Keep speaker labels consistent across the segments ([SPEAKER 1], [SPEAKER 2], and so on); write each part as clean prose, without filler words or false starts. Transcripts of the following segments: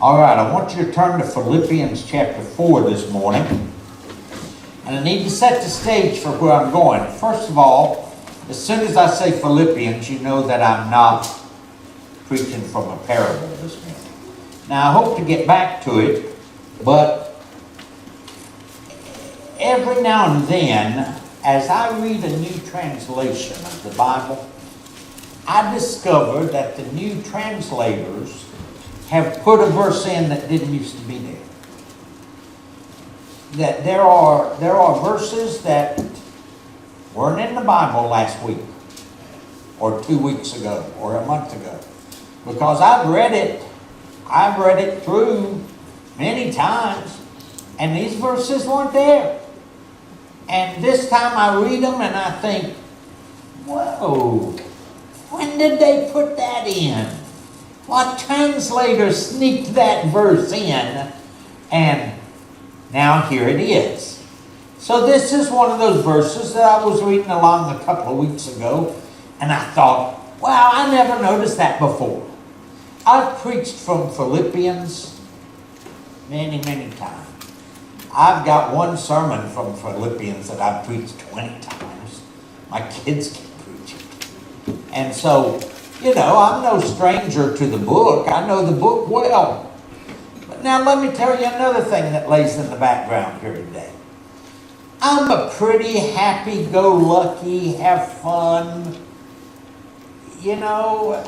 [SPEAKER 1] All right, I want you to turn to Philippians chapter 4 this morning. And I need to set the stage for where I'm going. First of all, as soon as I say Philippians, you know that I'm not preaching from a parable this morning. Now, I hope to get back to it, but every now and then, as I read a new translation of the Bible, I discover that the new translators have put a verse in that didn't used to be there. That there are verses that weren't in the Bible last week, or 2 weeks ago, or a month ago. Because I've read it through many times, and these verses weren't there. And this time I read them and I think, whoa, when did they put that in? What translator sneaked that verse in? And now here it is. So this is one of those verses that I was reading along a couple of weeks ago, and I thought, wow, I never noticed that before. I've preached from Philippians many, many times. I've got one sermon from Philippians that I've preached 20 times. My kids can preach it. And so, you know, I'm no stranger to the book. I know the book well. But now let me tell you another thing that lays in the background here today. I'm a pretty happy-go-lucky, have fun, you know,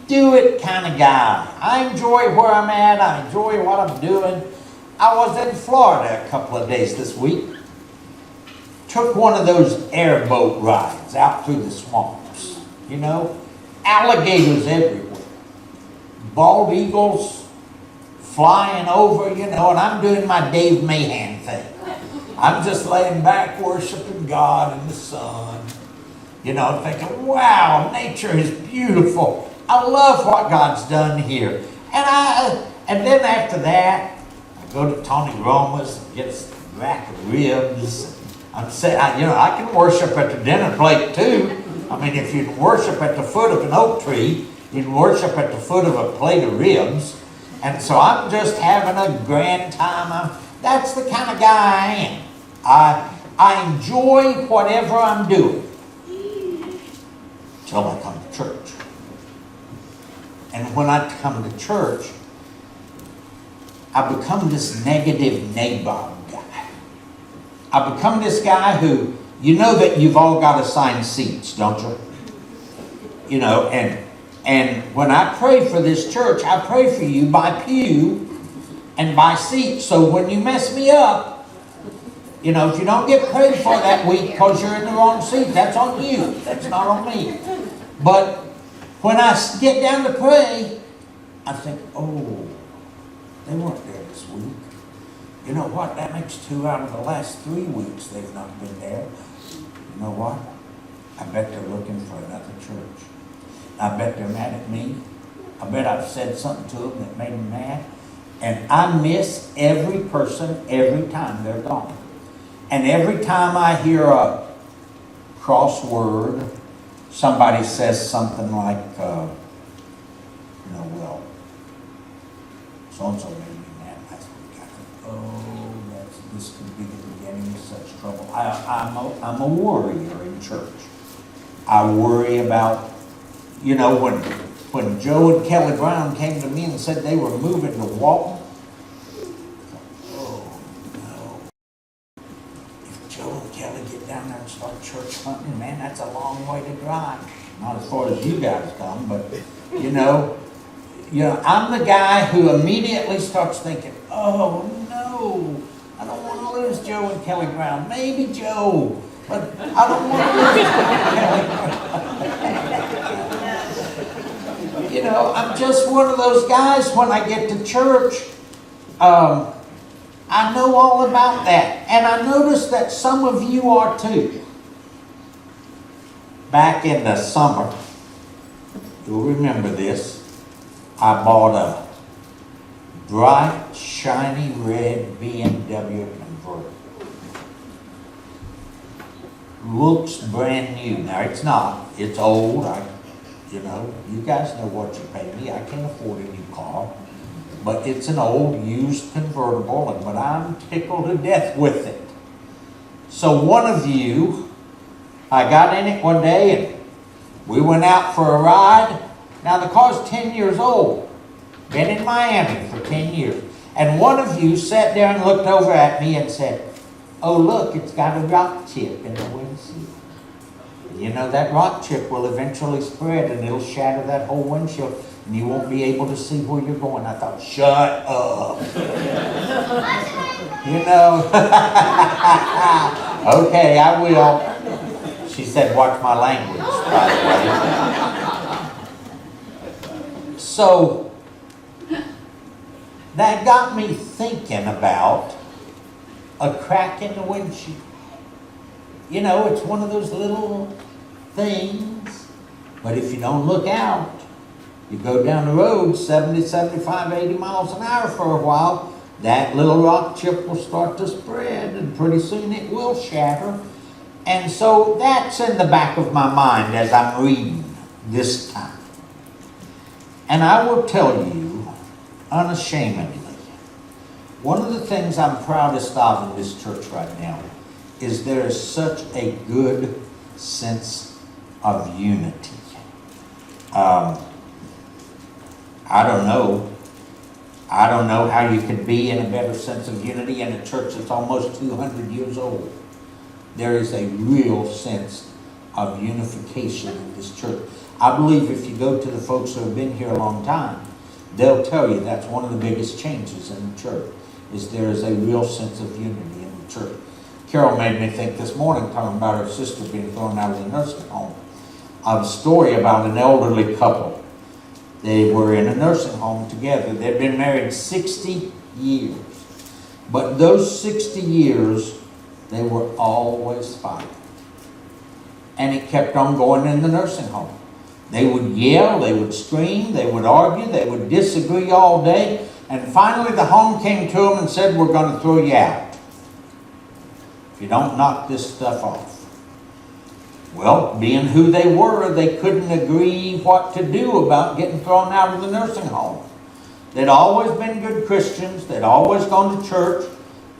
[SPEAKER 1] do it kind of guy. I enjoy where I'm at. I enjoy what I'm doing. I was in Florida a couple of days this week. Took one of those airboat rides out through the swamps, you know. Alligators everywhere. Bald eagles flying over, you know, and I'm doing my Dave Mahan thing. I'm just laying back worshiping God in the sun, you know, thinking, wow, nature is beautiful. I love what God's done here. And then after that, I go to Tony Roma's and get a rack of ribs. I'm saying, you know, I can worship at the dinner plate too. I mean, if you can worship at the foot of an oak tree, you can worship at the foot of a plate of ribs. And so I'm just having a grand time. That's the kind of guy I am. I enjoy whatever I'm doing till I come to church. And when I come to church, I become this negative nabob guy. I become this guy who, you know that you've all got assigned seats, don't you? You know, and when I pray for this church, I pray for you by pew and by seat. So when you mess me up, you know, if you don't get prayed for that week because you're in the wrong seat, that's on you. That's not on me. But when I get down to pray, I think, oh, they weren't there this week. You know what? That makes 2 out of the last 3 weeks they've not been there. You know what? I bet they're looking for another church. I bet they're mad at me. I bet I've said something to them that made them mad. And I miss every person every time they're gone. And every time I hear a crossword, somebody says something like, you know, well, so-and-so made me mad last week. I think, oh, this could be the beginning of such trouble. I'm a worrier in church. I worry about, you know, when Joe and Kelly Brown came to me and said they were moving to Walton, oh no. If Joe and Kelly get down there and start church hunting, man, that's a long way to drive. Not as far as you guys come, but you know, I'm the guy who immediately starts thinking, oh no, I don't want to lose Joe and Kelly Brown. Maybe Joe, but I don't want to lose Joe and Kelly. You know, I'm just one of those guys when I get to church. I know all about that. And I notice that some of you are too. Back in the summer, you'll remember this, I bought a bright, shiny red BMW convertible. Looks brand new. Now it's not. It's old. You guys know what you pay me. I can't afford a new car. But it's an old used convertible, but I'm tickled to death with it. So one of you, I got in it one day and we went out for a ride. Now the car's 10 years old. Been in Miami for 10 years. And one of you sat there and looked over at me and said, "Oh look, it's got a rock chip in the windshield." You know, that rock chip will eventually spread and it'll shatter that whole windshield and you won't be able to see where you're going. I thought, shut up. You know. Okay, I will. She said, watch my language, by the way. So, that got me thinking about a crack in the windshield. You know, it's one of those little things, but if you don't look out, you go down the road 70, 75, 80 miles an hour for a while, that little rock chip will start to spread, and pretty soon it will shatter. And so that's in the back of my mind as I'm reading this time. And I will tell you, unashamedly, one of the things I'm proudest of in this church right now is there is such a good sense of unity. I don't know how you could be in a better sense of unity in a church that's almost 200 years old. There is a real sense of unification in this church. I believe if you go to the folks who have been here a long time, they'll tell you that's one of the biggest changes in the church, is there is a real sense of unity in the church. Carol made me think this morning, talking about her sister being thrown out of the nursing home, of a story about an elderly couple. They were in a nursing home together. They'd been married 60 years. But those 60 years, they were always fighting. And it kept on going in the nursing home. They would yell, they would scream, they would argue, they would disagree all day. And finally the home came to them and said, "We're going to throw you out if you don't knock this stuff off." Well, being who they were, they couldn't agree what to do about getting thrown out of the nursing home. They'd always been good Christians. They'd always gone to church.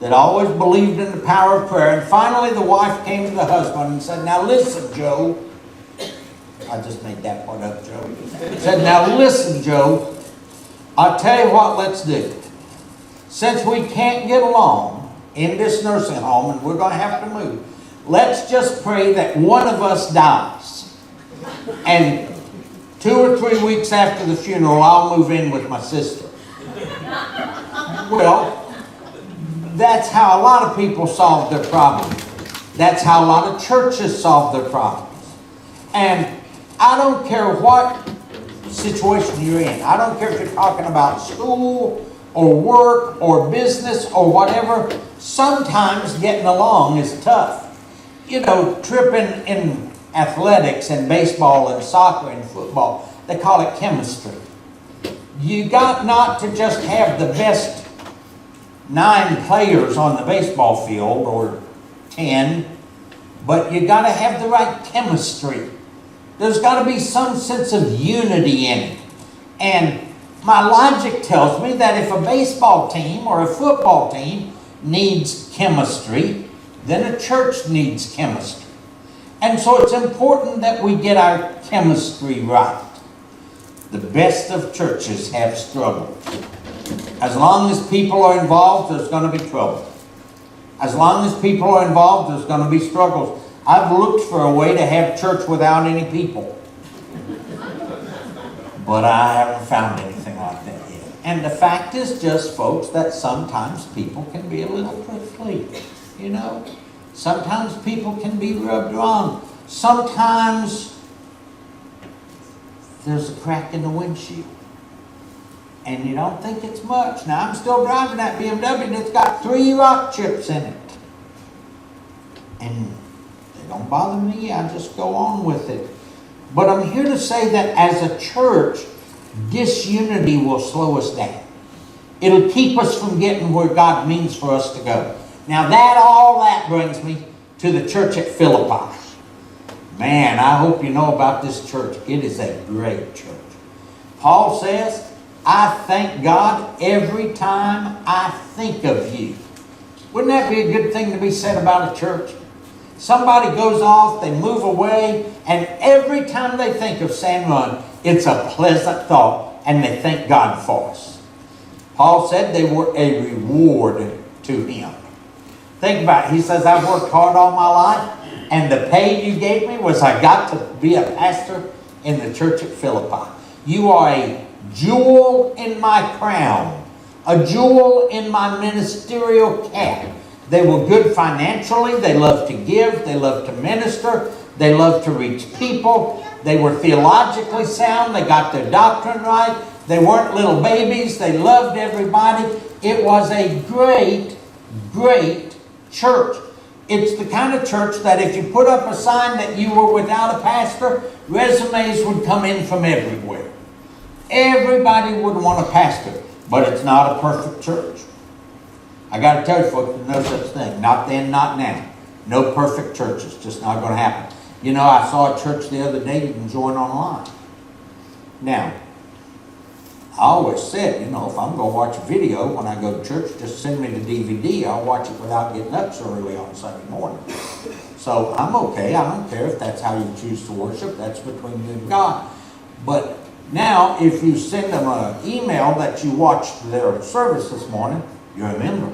[SPEAKER 1] They'd always believed in the power of prayer. And finally the wife came to the husband and said, "Now listen, Joe." I just made that part up, Joe. Said, "Now listen, Joe. I'll tell you what, let's do. Since we can't get along in this nursing home and we're going to have to move, let's just pray that one of us dies. And 2 or 3 weeks after the funeral, I'll move in with my sister." Well, that's how a lot of people solve their problems. That's how a lot of churches solve their problems. And I don't care what situation you're in. I don't care if you're talking about school or work or business or whatever. Sometimes getting along is tough. You know, tripping in athletics and baseball and soccer and football, they call it chemistry. You got not to just have the best 9 players on the baseball field or 10, but you got to have the right chemistry. There's got to be some sense of unity in it. And my logic tells me that if a baseball team or a football team needs chemistry, then a church needs chemistry. And so it's important that we get our chemistry right. The best of churches have struggled. As long as people are involved, there's going to be trouble. As long as people are involved, there's going to be struggles. I've looked for a way to have church without any people. But I haven't found anything like that yet. And the fact is just, folks, that sometimes people can be a little prickly. You know? Sometimes people can be rubbed wrong. Sometimes there's a crack in the windshield. And you don't think it's much. Now, I'm still driving that BMW and it's got 3 rock chips in it. And they don't bother me. I just go on with it. But I'm here to say that as a church, disunity will slow us down. It'll keep us from getting where God means for us to go. Now, all that brings me to the church at Philippi. Man, I hope you know about this church. It is a great church. Paul says, I thank God every time I think of you. Wouldn't that be a good thing to be said about a church? Somebody goes off, they move away, and every time they think of San Juan, it's a pleasant thought, and they thank God for us. Paul said they were a reward to him. Think about it. He says, I've worked hard all my life, and the pay you gave me was I got to be a pastor in the church at Philippi. You are a jewel in my crown, a jewel in my ministerial cap. They were good financially. They loved to give. They loved to minister. They loved to reach people. They were theologically sound. They got their doctrine right. They weren't little babies. They loved everybody. It was a great, great church. It's the kind of church that if you put up a sign that you were without a pastor, resumes would come in from everywhere. Everybody would want a pastor, but it's not a perfect church. I got to tell you folks, there's no such thing. Not then, not now. No perfect church. It's just not going to happen. You know, I saw a church the other day you can join online. Now, I always said, you know, if I'm going to watch a video when I go to church, just send me the DVD. I'll watch it without getting up so early on Sunday morning. So I'm okay. I don't care if that's how you choose to worship. That's between you and God. But now, if you send them an email that you watched their service this morning, you're a member.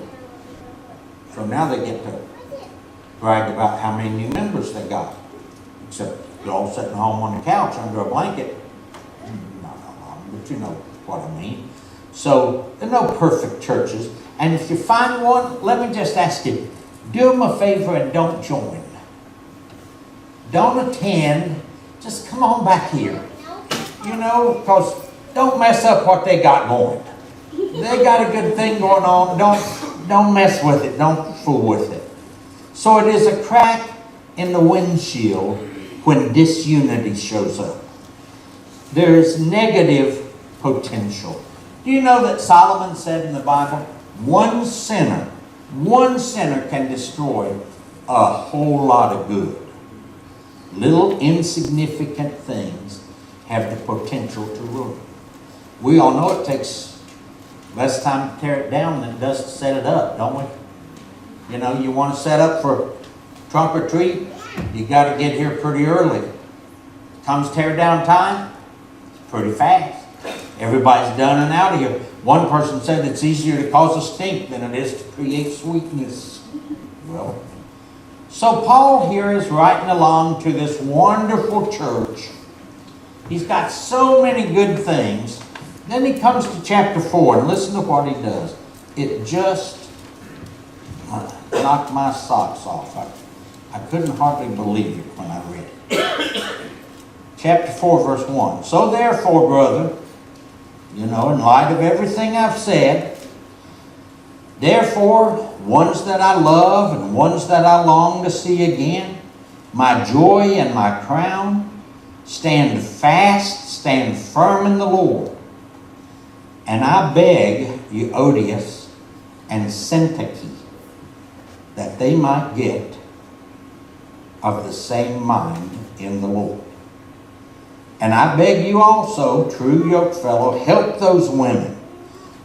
[SPEAKER 1] So now they get to brag about how many new members they got. Except they're all sitting home on the couch under a blanket. But you know what I mean. So there are no perfect churches. And if you find one, let me just ask you, do them a favor and don't join. Don't attend. Just come on back here. You know, because don't mess up what they got going. They got a good thing going on. Don't mess with it. Don't fool with it. So it is a crack in the windshield when disunity shows up. There is negative potential. Do you know that Solomon said in the Bible, one sinner can destroy a whole lot of good. Little insignificant things have the potential to ruin. We all know it takes less time to tear it down than it does to set it up, don't we? You know, you want to set up for trunk or treat, you got to get here pretty early. Comes tear down time, pretty fast. Everybody's done and out of here. One person said it's easier to cause a stink than it is to create sweetness. Well, so Paul here is writing along to this wonderful church. He's got so many good things. Then he comes to chapter 4, and listen to what he does. It just knocked my socks off. I couldn't hardly believe it when I read it. Chapter 4, verse 1. So therefore, brother, you know, in light of everything I've said, therefore, ones that I love and ones that I long to see again, my joy and my crown, stand fast, stand firm in the Lord. And I beg Euodias and Syntyche that they might get of the same mind in the Lord. And I beg you also, true yokefellow, help those women.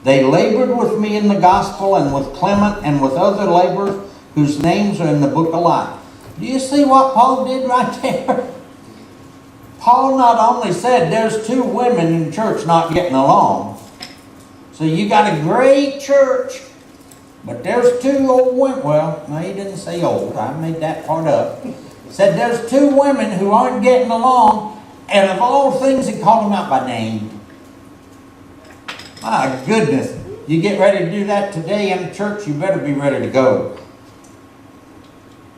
[SPEAKER 1] They labored with me in the gospel and with Clement and with other laborers whose names are in the book of life. Do you see what Paul did right there? Paul not only said there's two women in church not getting along. So you got a great church, but there's two old women. Well, no, he didn't say old. I made that part up. He said there's two women who aren't getting along. And of all things, he called them out by name. My goodness. You get ready to do that today in the church, you better be ready to go.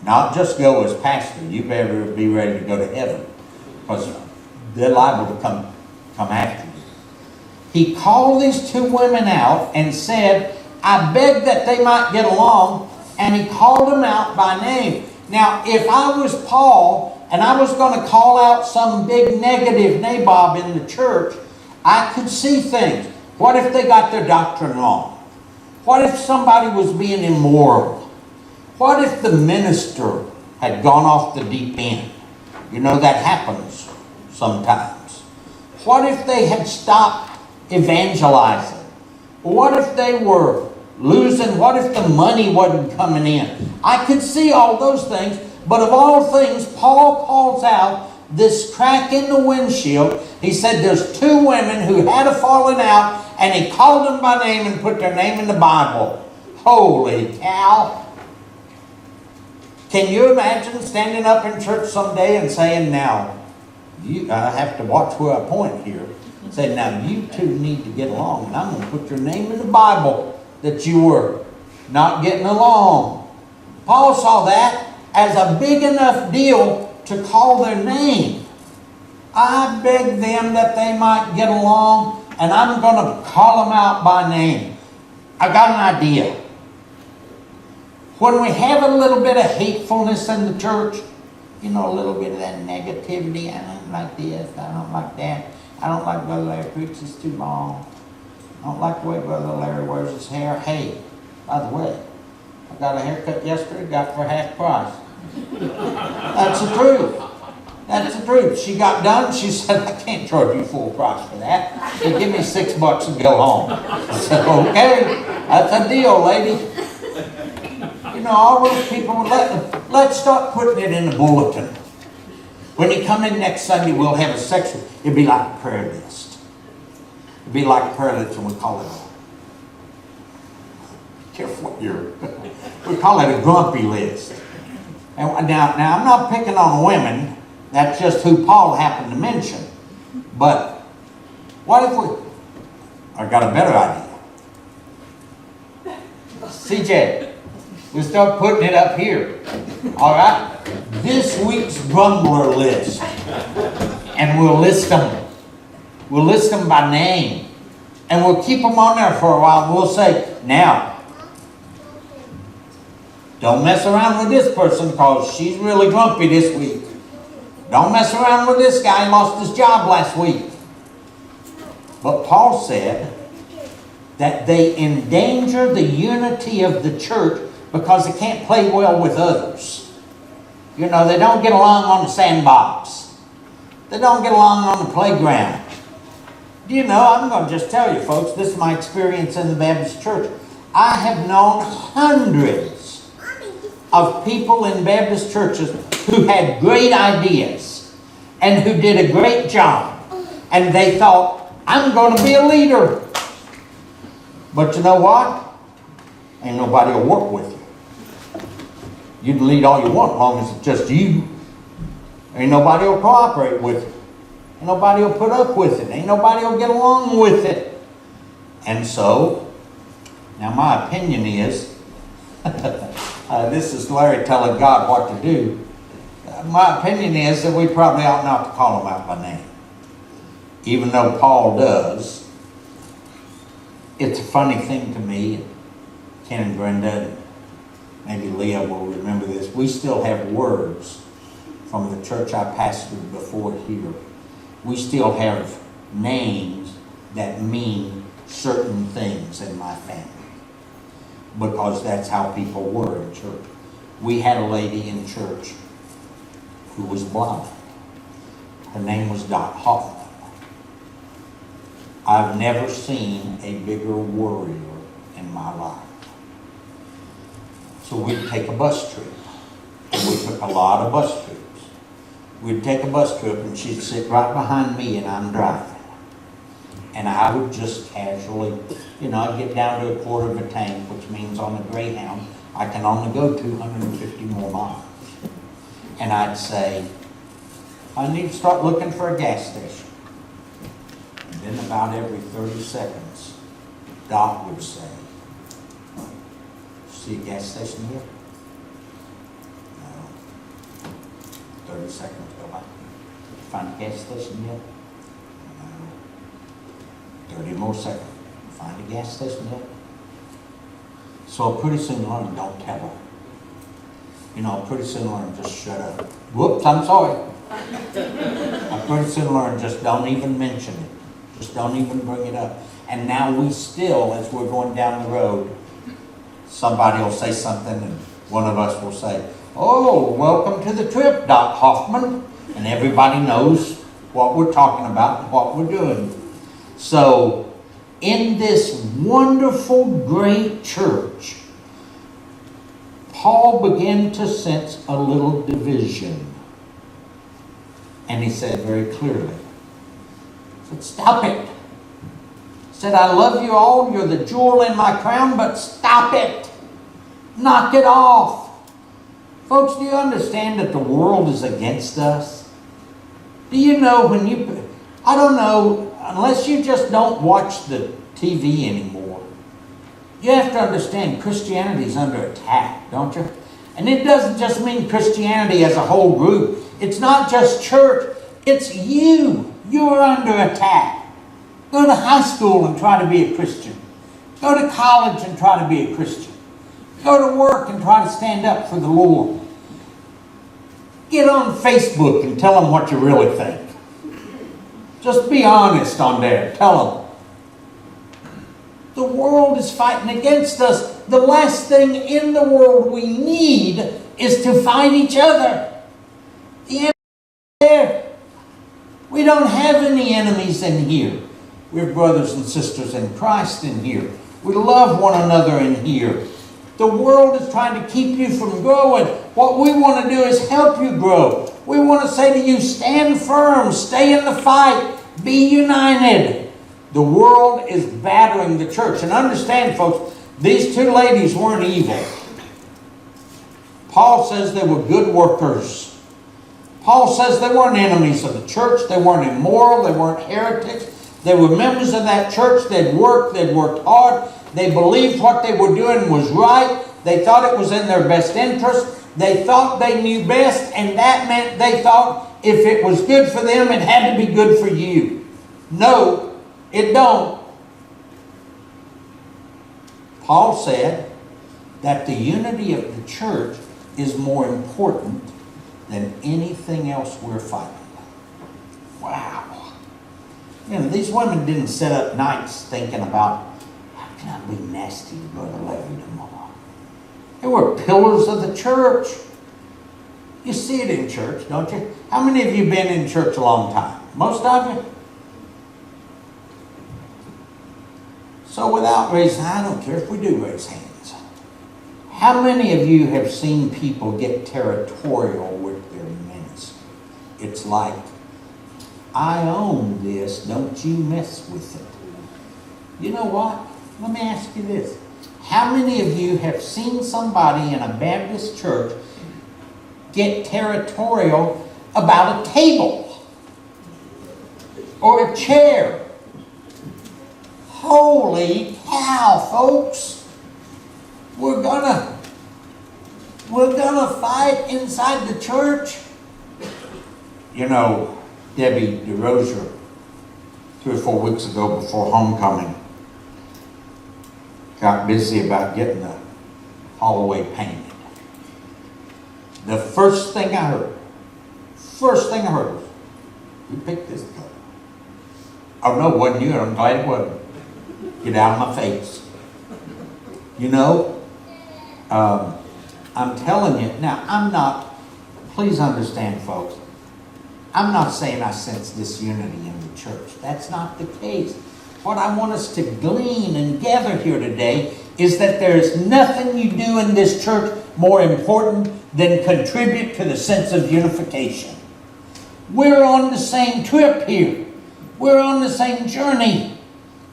[SPEAKER 1] Not just go as pastor. You better be ready to go to heaven. Because they're liable to come after you. He called these two women out and said, I beg that they might get along. And he called them out by name. Now, if I was Paul and I was going to call out some big negative nabob in the church, I could see things. What if they got their doctrine wrong? What if somebody was being immoral? What if the minister had gone off the deep end? You know, that happens sometimes. What if they had stopped evangelizing? What if they were losing? What if the money wasn't coming in? I could see all those things, but of all things, Paul calls out this crack in the windshield. He said there's two women who had a falling out, and he called them by name and put their name in the Bible. Holy cow. Can you imagine standing up in church someday and saying, now, I have to watch where I point here. Say, now you two need to get along, and I'm going to put your name in the Bible that you were not getting along. Paul saw that as a big enough deal to call their name. I begged them that they might get along, and I'm going to call them out by name. I got an idea. When we have a little bit of hatefulness in the church, you know, a little bit of that negativity, I don't like this, I don't like that, I don't like Brother Larry preaches too long, I don't like the way Brother Larry wears his hair. Hey, by the way, I got a haircut yesterday, got for half price. That's the truth. That's the truth. She got done, she said, I can't charge you full price for that. So give me $6 and go home. I said, okay, that's a deal, lady. You know, all those people, let's start putting it in the bulletin. When you come in next Sunday, we'll have a section. It'll be like a prayer list. It'll be like a prayer list, and we call it careful what you're, we call it a grumpy list. And now I'm not picking on women. That's just who Paul happened to mention. But what if I got a better idea. CJ, we'll start putting it up here. All right? This week's grumbler list. And we'll list them. We'll list them by name. And we'll keep them on there for a while. We'll say, now, don't mess around with this person because she's really grumpy this week. Don't mess around with this guy. He lost his job last week. But Paul said that they endanger the unity of the church because they can't play well with others. You know, they don't get along on the sandbox. They don't get along on the playground. Do you know, I'm going to just tell you folks, this is my experience in the Baptist church. I have known hundreds of people in Baptist churches who had great ideas and who did a great job. And they thought, I'm going to be a leader. But you know what? Ain't nobody will work with you. You can lead all you want as long as it's just you. Ain't nobody will cooperate with you. Ain't nobody will put up with it. Ain't nobody will get along with it. And so, now my opinion is, this is Larry telling God what to do. My opinion is that we probably ought not to call them out by name. Even though Paul does. It's a funny thing to me. Ken and Brenda, maybe Leah will remember this. We still have words from the church I pastored before here. We still have names that mean certain things in my family. Because that's how people were in church. We had a lady in church who was blind. Her name was Dot Hoffman. I've never seen a bigger warrior in my life. So we'd take a bus trip. And we took a lot of bus trips. We'd take a bus trip and she'd sit right behind me and I'm driving. And I would just casually, you know, I'd get down to a quarter of a tank, which means on a Greyhound, I can only go 250 more miles. And I'd say, I need to start looking for a gas station. And then about every 30 seconds, Doc would say, see a gas station here? No. 30 seconds go by. Find a gas station yet? No. 30 more seconds. Find a gas station yet? So pretty soon learn, don't tell her. You know, pretty soon learn, just shut up. Whoops, I'm sorry. I pretty soon learn, just don't even mention it. Just don't even bring it up. And now we still, as we're going down the road, somebody will say something and one of us will say, oh, welcome to the trip, Doc Hoffman. And everybody knows what we're talking about and what we're doing. So in this wonderful, great church, Paul began to sense a little division. And he said very clearly, he said, stop it. He said, I love you all. You're the jewel in my crown, but stop it. Knock it off. Folks, do you understand that the world is against us? Do you know when you... I don't know, unless you just don't watch the TV anymore, you have to understand Christianity is under attack, don't you? And it doesn't just mean Christianity as a whole group. It's not just church. It's you. You are under attack. Go to high school and try to be a Christian. Go to college and try to be a Christian. Go to work and try to stand up for the Lord. Get on Facebook and tell them what you really think. Just be honest on there. Tell them. The world is fighting against us. The last thing in the world we need is to fight each other. The enemy is there. We don't have any enemies in here. We're brothers and sisters in Christ in here. We love one another in here. The world is trying to keep you from growing. What we want to do is help you grow. We want to say to you, stand firm, stay in the fight, be united. The world is battering the church. And understand, folks, these two ladies weren't evil. Paul says they were good workers. Paul says they weren't enemies of the church. They weren't immoral. They weren't heretics. They were members of that church. They'd worked hard. They believed what they were doing was right. They thought it was in their best interest. They thought they knew best, and that meant they thought if it was good for them, it had to be good for you. No, it don't. Paul said that the unity of the church is more important than anything else we're fighting. Wow. You know, these women didn't sit up nights thinking about, how can I be nasty to Brother Larry tomorrow? They were pillars of the church. You see it in church, don't you? How many of you been in church a long time? Most of you? So without raising, I don't care if we do raise hands. How many of you have seen people get territorial with their ministry? It's like, I own this, don't you mess with it. You know what? Let me ask you this. How many of you have seen somebody in a Baptist church get territorial about a table or a chair? Holy cow, folks. We're gonna fight inside the church. You know, Debbie DeRozier, 3 or 4 weeks ago before homecoming, got busy about getting the hallway painted. The first thing I heard was, you picked this color. Oh no, it wasn't you, I'm glad it wasn't. Get out of my face. You know, I'm telling you, now please understand, folks, I'm not saying I sense disunity in the church. That's not the case. What I want us to glean and gather here today is that there is nothing you do in this church more important than contribute to the sense of unification. We're on the same trip here. We're on the same journey.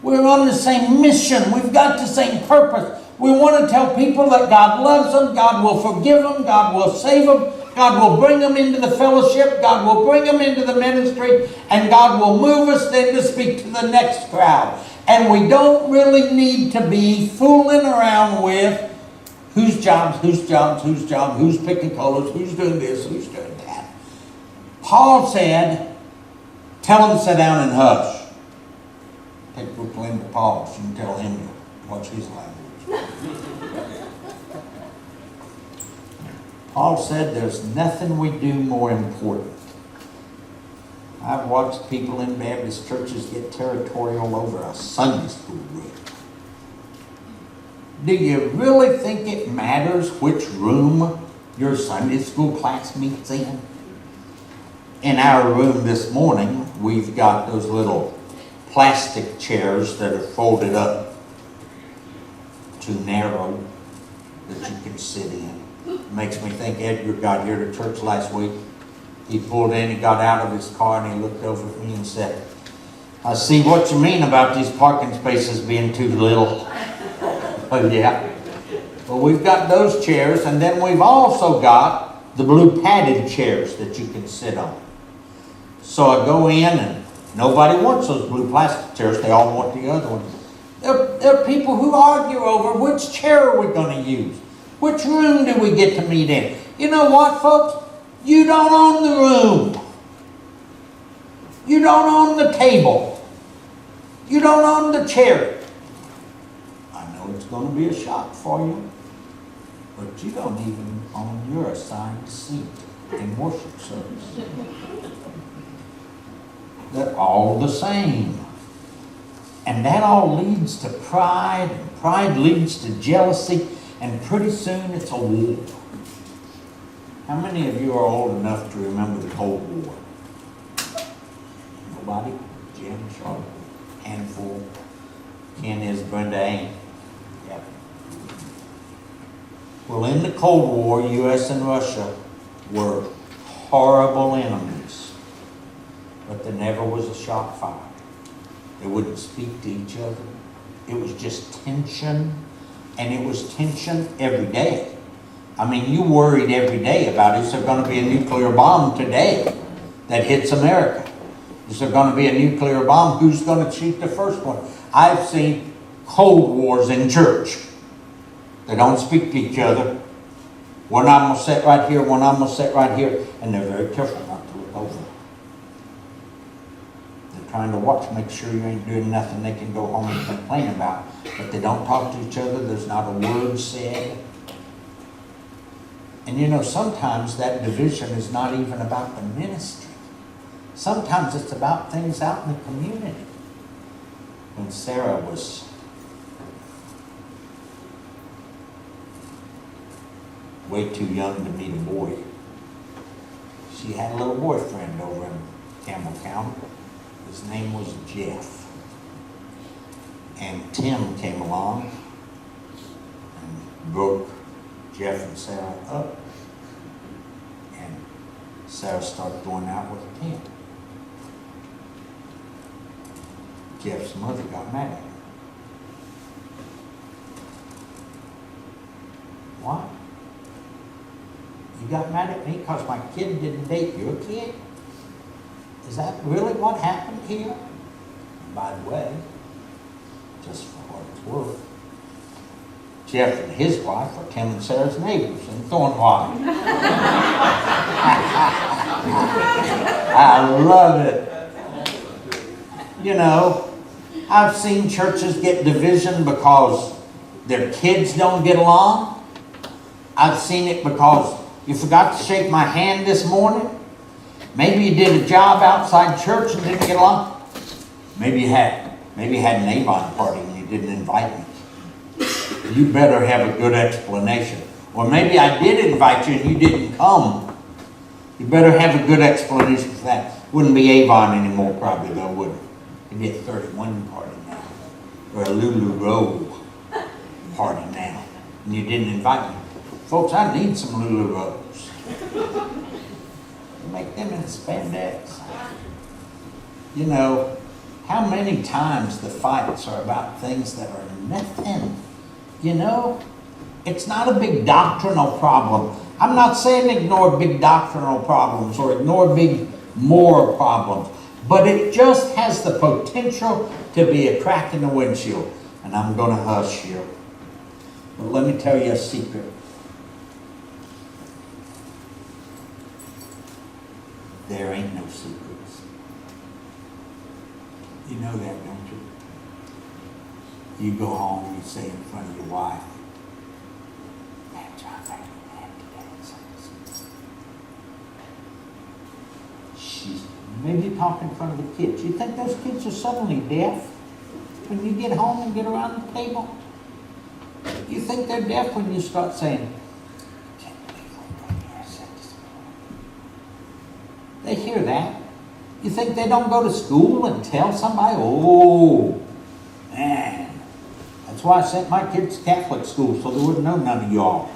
[SPEAKER 1] We're on the same mission. We've got the same purpose. We want to tell people that God loves them, God will forgive them, God will save them, God will bring them into the fellowship, God will bring them into the ministry, and God will move us then to speak to the next crowd. And we don't really need to be fooling around with whose jobs, who's picking colors, who's doing this, who's doing that. Paul said, tell them to sit down and hush. Take Brooklyn to Paul, so you can tell him to watch his language. Paul said there's nothing we do more important. I've watched people in Baptist churches get territorial over a Sunday school room. Do you really think it matters which room your Sunday school class meets in? In our room this morning, we've got those little plastic chairs that are folded up too narrow that you can sit in. Makes me think Edgar got here to church last week. He pulled in, he got out of his car, and he looked over at me and said, "I see what you mean about these parking spaces being too little." Oh yeah. Well, we've got those chairs, and then we've also got the blue padded chairs that you can sit on. So I go in, and nobody wants those blue plastic chairs. They all want the other ones. There are people who argue over which chair are we going to use. Which room do we get to meet in? You know what, folks? You don't own the room. You don't own the table. You don't own the chair. I know it's going to be a shock for you, but you don't even own your assigned seat in worship service. They're all the same. And that all leads to pride, and pride leads to jealousy, and pretty soon it's a war. How many of you are old enough to remember the Cold War? Nobody? Jim, Charlotte, handful. Ken is, Brenda ain't. Yep. Well, in the Cold War, U.S. and Russia were horrible enemies. But there never was a shot fired. They wouldn't speak to each other. It was just tension. And it was tension every day. I mean, you worried every day about, is there going to be a nuclear bomb today that hits America? Is there going to be a nuclear bomb? Who's going to shoot the first one? I've seen Cold Wars in church. They don't speak to each other. One of them will sit right here, one of them will sit right here, and they're very careful not to look over. They're trying to watch, make sure you ain't doing nothing they can go home and complain about. But they don't talk to each other. There's not a word said. And you know, sometimes that division is not even about the ministry. Sometimes it's about things out in the community. When Sarah was way too young to meet a boy, she had a little boyfriend over in Campbell County. His name was Jeff. And Tim came along and broke Jeff and Sarah up. And Sarah started going out with Tim. Jeff's mother got mad at her. Why? You got mad at me because my kid didn't date your kid? Is that really what happened here? And by the way, just for what it's worth, Jeff and his wife are Tim and Sarah's neighbors in Thornwise. I love it. You know, I've seen churches get division because their kids don't get along. I've seen it because you forgot to shake my hand this morning. Maybe you did a job outside church and didn't get along. Maybe you had an Avon party and you didn't invite me. You better have a good explanation. Or maybe I did invite you and you didn't come. You better have a good explanation for that. Wouldn't be Avon anymore probably though, would it? It'd be a 31 party now. Or a Lulu Roll party now. And you didn't invite me. Folks, I need some Lulu Rolls. Make them in spandex. You know, how many times the fights are about things that are nothing. You know, it's not a big doctrinal problem. I'm not saying ignore big doctrinal problems or ignore big moral problems, but it just has the potential to be a crack in the windshield. And I'm going to hush here. But let me tell you a secret. There ain't no secrets. You know that, don't you? You go home, you say in front of your wife, "Man, John, I didn't have to." She's maybe talk in front of the kids. You think those kids are suddenly deaf when you get home and get around the table? You think they're deaf when you start saying, "Can't believe what Brother said this morning." They hear that. You think they don't go to school and tell somebody? Oh, man. That's why I sent my kids to Catholic school, so they wouldn't know none of y'all.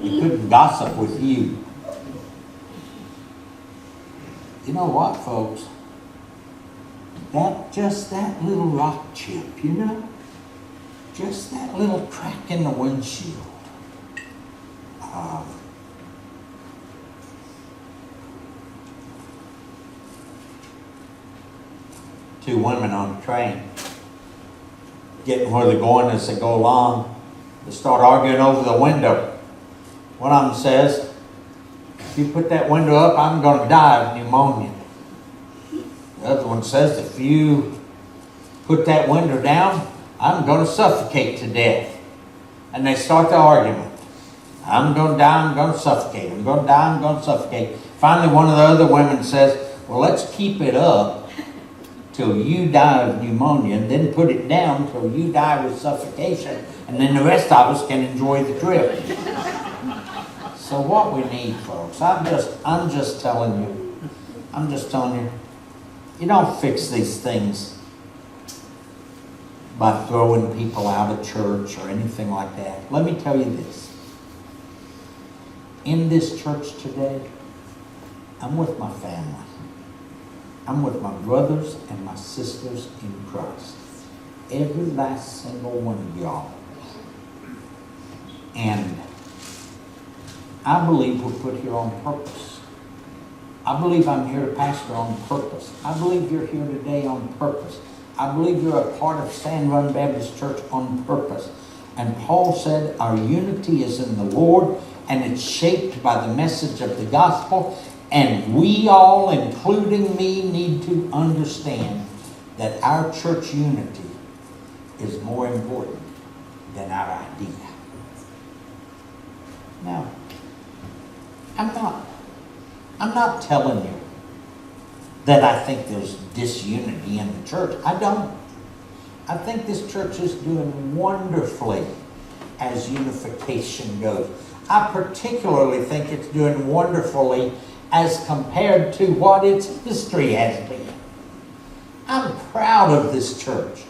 [SPEAKER 1] They couldn't gossip with you. You know what, folks? Just that little rock chip, you know? Just that little crack in the windshield. Two women on the train, getting where they're going as they go along, they start arguing over the window. One of them says, if you put that window up, I'm going to die of pneumonia. The other one says, if you put that window down, I'm going to suffocate to death. And they start the argument. I'm going to die, I'm going to suffocate. I'm going to die, I'm going to suffocate. Finally, one of the other women says, well, let's keep it up till you die of pneumonia, and then put it down till you die with suffocation, and then the rest of us can enjoy the trip. So what we need, folks, I'm just telling you, you don't fix these things by throwing people out of church or anything like that. Let me tell you this. In this church today, I'm with my family. I'm with my brothers and my sisters in Christ. Every last single one of y'all. And I believe we're put here on purpose. I believe I'm here to pastor on purpose. I believe you're here today on purpose. I believe you're a part of Sand Run Baptist Church on purpose. And Paul said our unity is in the Lord, and it's shaped by the message of the gospel. And we all, including me, need to understand that our church unity is more important than our idea. Now, I'm not telling you that I think there's disunity in the church. I don't. I think this church is doing wonderfully as unification goes. I particularly think it's doing wonderfully as compared to what its history has been. I'm proud of this church.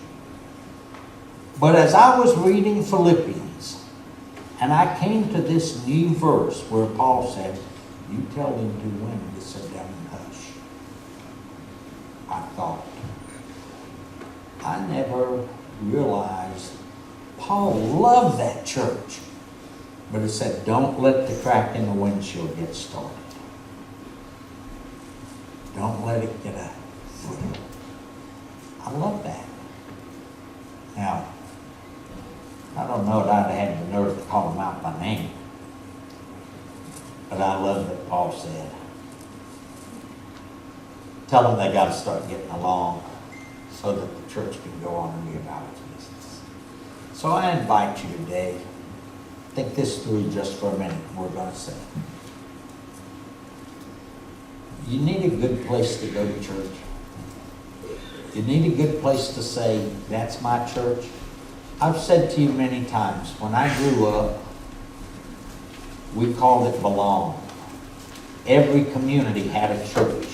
[SPEAKER 1] But as I was reading Philippians, and I came to this new verse where Paul said, you tell them two women to sit down and hush. I thought, I never realized Paul loved that church. But it said, don't let the crack in the windshield get started. Don't let it get a foot. I love that. Now, I don't know that I'd have had the nerve to call them out by name. But I love that Paul said, tell them they got to start getting along so that the church can go on and be about its business. So I invite you today, think this through just for a minute. We're going to say, you need a good place to go to church. You need a good place to say, that's my church. I've said to you many times, when I grew up, we called it belong. Every community had a church.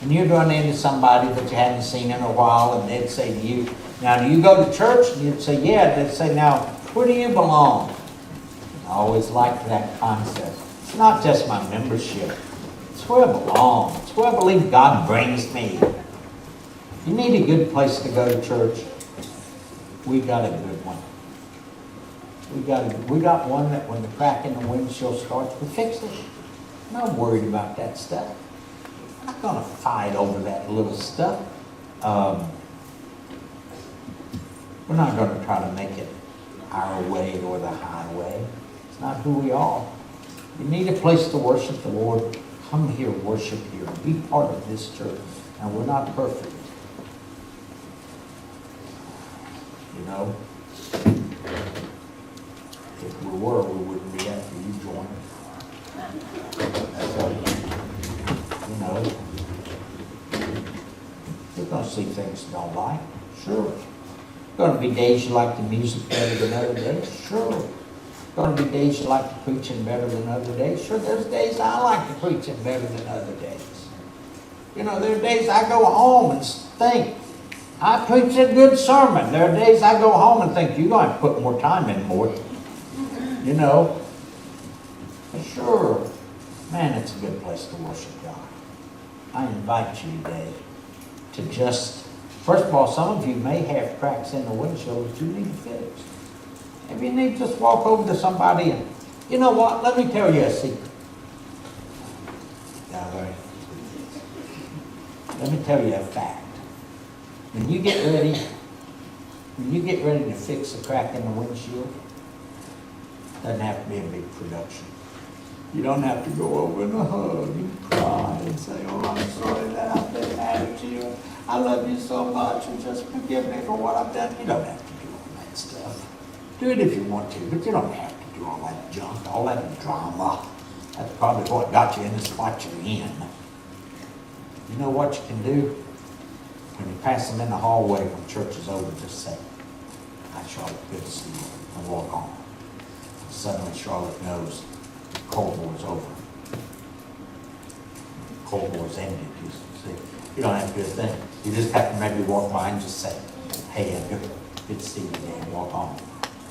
[SPEAKER 1] And you'd run into somebody that you hadn't seen in a while, and they'd say to you, now, do you go to church? And you'd say, yeah. They'd say, now, where do you belong? I always liked that concept. It's not just my membership. It's where I belong. It's where I believe God brings me. You need a good place to go to church. We got a good one. We got one that when the crack in the windshield starts, we fix it. I'm not worried about that stuff. I'm not going to fight over that little stuff. We're not going to try to make it our way or the highway. It's not who we are. You need a place to worship the Lord. Come here, worship here. Be part of this church. Now, we're not perfect. You know, if we were, we wouldn't be after you join. So, you know, you're going to see things you don't like. Sure. Going to be days you like the music better than other days. Sure. Going to be days you like the preaching better than other days. Sure, there's days I like the preaching better than other days. You know, there are days I go home and think, I preached a good sermon. There are days I go home and think, you're going to have to put more time in more. You know. Sure. Man, it's a good place to worship God. I invite you today to just, first of all, some of you may have cracks in the windshield that you need to fix. Maybe you need to just walk over to somebody and, you know what, let me tell you a secret. Let me tell you a fact. When you get ready to fix a crack in the windshield, it doesn't have to be a big production. You don't have to go over and hug and cry and say, oh, I'm sorry that I've been mad at you. I love you so much and just forgive me for what I've done. You don't have to do all that stuff. Do it if you want to, but you don't have to do all that junk, all that drama. That's probably what got you in the spot you're in. You know what you can do? When you pass them in the hallway when church is over, just say, hi, Charlotte, good to see you, and walk on. Suddenly Charlotte knows the Cold War's over. The Cold War's ended. You see, you don't have to do a thing. You just have to maybe walk by and just say, hey, good to see you today, and walk on.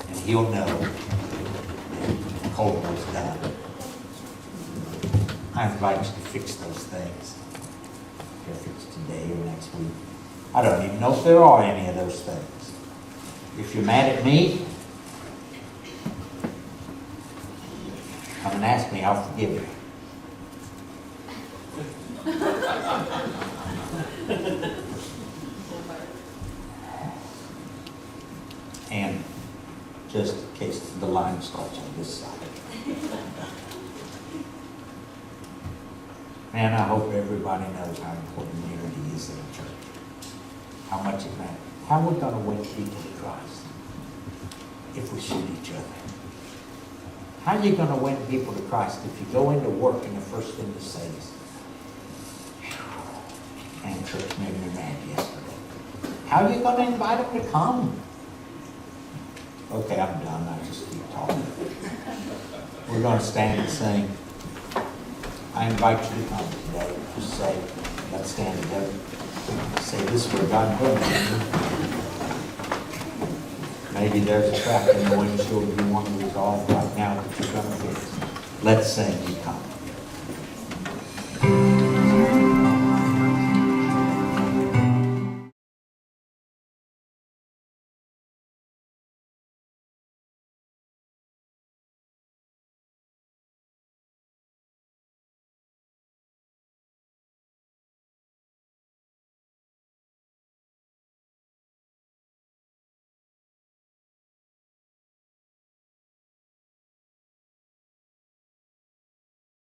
[SPEAKER 1] And he'll know that the Cold War's done. I invite you to fix those things. If it's today or next week. I don't even know if there are any of those things. If you're mad at me, come and ask me, I'll forgive you. And just in case the line starts on this side. Man, I hope everybody knows how important unity is in the church. How much it matters. How are we going to win people to Christ if we shoot each other? How are you going to win people to Christ if you go into work and the first thing you say is, and church made me mad yesterday. How are you going to invite them to come? Okay, I'm done. I just keep talking. We're going to stand and sing. I invite you to come today. Just say, let's stand together. Say this where God put me. Maybe there's a crack in the windshield you want to resolve right now that you're going to fix. Let's sing, you come.